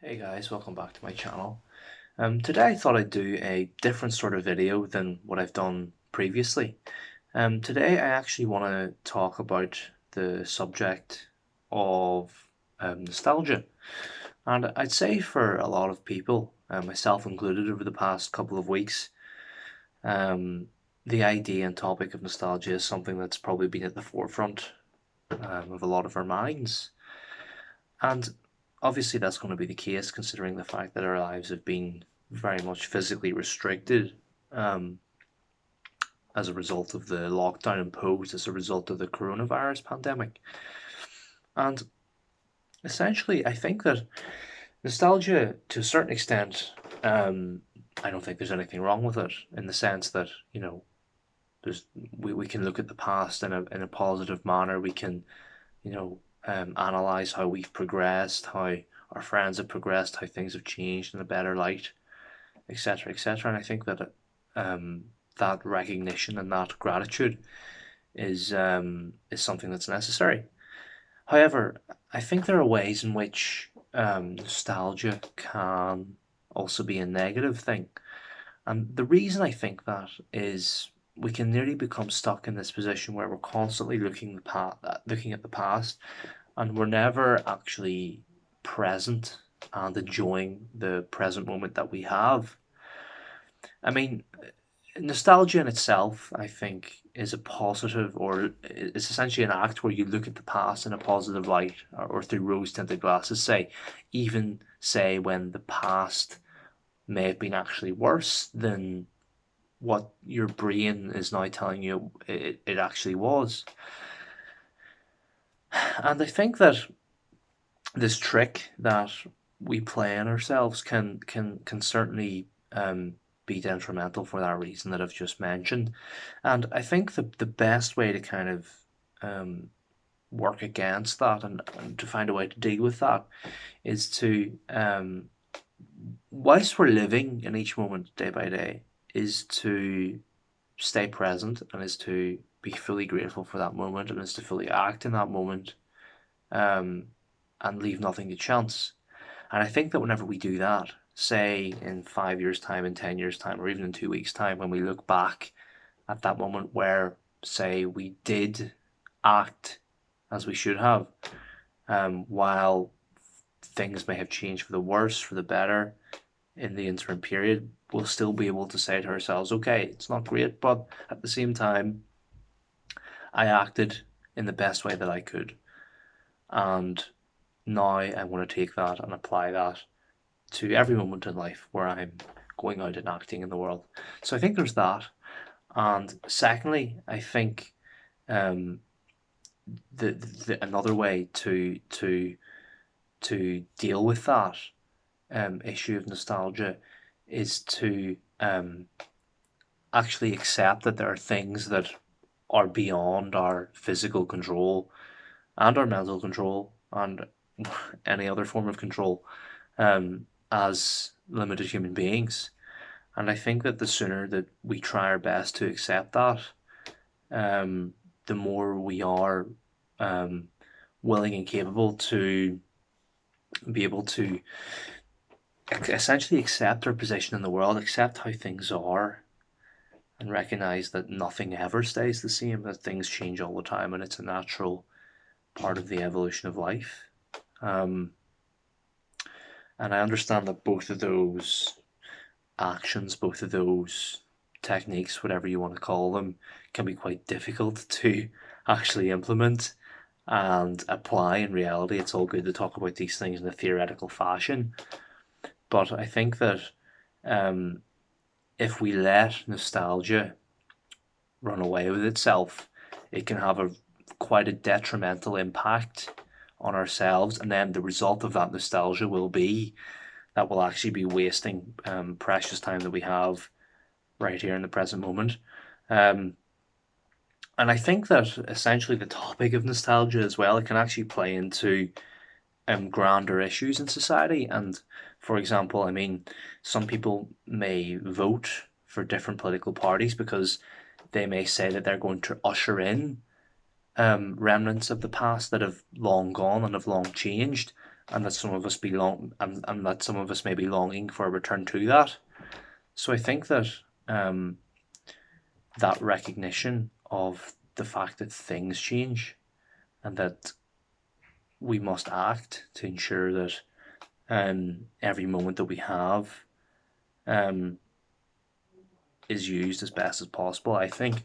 Hey guys, welcome back to my channel. Today I thought I'd do a different sort of video than what I've done previously. Today I actually want to talk about the subject of nostalgia. And I'd say for a lot of people, myself included, over the past couple of weeks, um, the idea and topic of nostalgia is something that's probably been at the forefront of a lot of our minds. And obviously, that's going to be the case considering the fact that our lives have been very much physically restricted um, as a result of the lockdown imposed as a result of the coronavirus pandemic. And essentially, I think that nostalgia, to a certain extent, I don't think there's anything wrong with it in the sense that, there's we can look at the past in a positive manner. We can analyze how we've progressed, how our friends have progressed, how things have changed in a better light, etc., etc. And I think that that recognition and that gratitude is something that's necessary. However, I think there are ways in which nostalgia can also be a negative thing, and the reason I think that is we can nearly become stuck in this position where we're constantly looking at the past, and we're never actually present and enjoying the present moment that we have. I mean, nostalgia in itself, I think, is a positive, or it's essentially an act where you look at the past in a positive light, or through rose-tinted glasses, even say when the past may have been actually worse than what your brain is now telling you it actually was. And I think that this trick that we play on ourselves can certainly be detrimental for that reason that I've just mentioned. And I think the best way to kind of work against that and to find a way to deal with that is to, whilst we're living in each moment day by day, is to stay present and is to be fully grateful for that moment and is to fully act in that moment, um, and leave nothing to chance. And I think that whenever we do that, say in 5 years' time, in 10 years' time, or even in 2 weeks' time, when we look back at that moment where, say, we did act as we should have, while things may have changed for the worse, for the better in the interim period, we'll still be able to say to ourselves, okay, it's not great, but at the same time, I acted in the best way that I could. And now I want to take that and apply that to every moment in life where I'm going out and acting in the world. So I think there's that. And secondly, I think um, another way to deal with that issue of nostalgia is to actually accept that there are things that are beyond our physical control and our mental control and any other form of control, as limited human beings. And I think that the sooner that we try our best to accept that, the more we are willing and capable to be able to essentially accept our position in the world, accept how things are, and recognize that nothing ever stays the same, that things change all the time, and it's a natural part of the evolution of life. Um, and I understand that both of those actions, both of those techniques, whatever you want to call them, can be quite difficult to actually implement and apply in reality. It's all good to talk about these things in a theoretical fashion, but I think that um, if we let nostalgia run away with itself, it can have quite a detrimental impact on ourselves, and then the result of that nostalgia will be that we'll actually be wasting precious time that we have right here in the present moment. Um, and I think that essentially the topic of nostalgia as well, it can actually play into grander issues in society. And for example, I mean, some people may vote for different political parties because they may say that they're going to usher in remnants of the past that have long gone and have long changed. and that some of us and that some of us may be longing for a return to that. So I think that that recognition of the fact that things change and that we must act to ensure that every moment that we have um, is used as best as possible, I think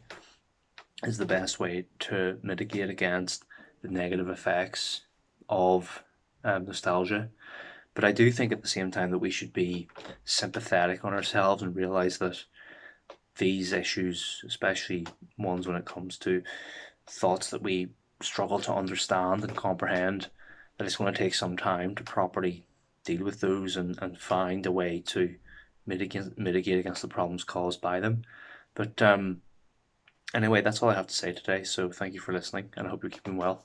is the best way to mitigate against the negative effects of nostalgia. But I do think at the same time that we should be sympathetic on ourselves and realize that these issues, especially ones when it comes to thoughts that we struggle to understand and comprehend, that it's going to take some time to properly deal with those and find a way to mitigate against the problems caused by them. But anyway, that's all I have to say today. So thank you for listening, and I hope you're keeping well.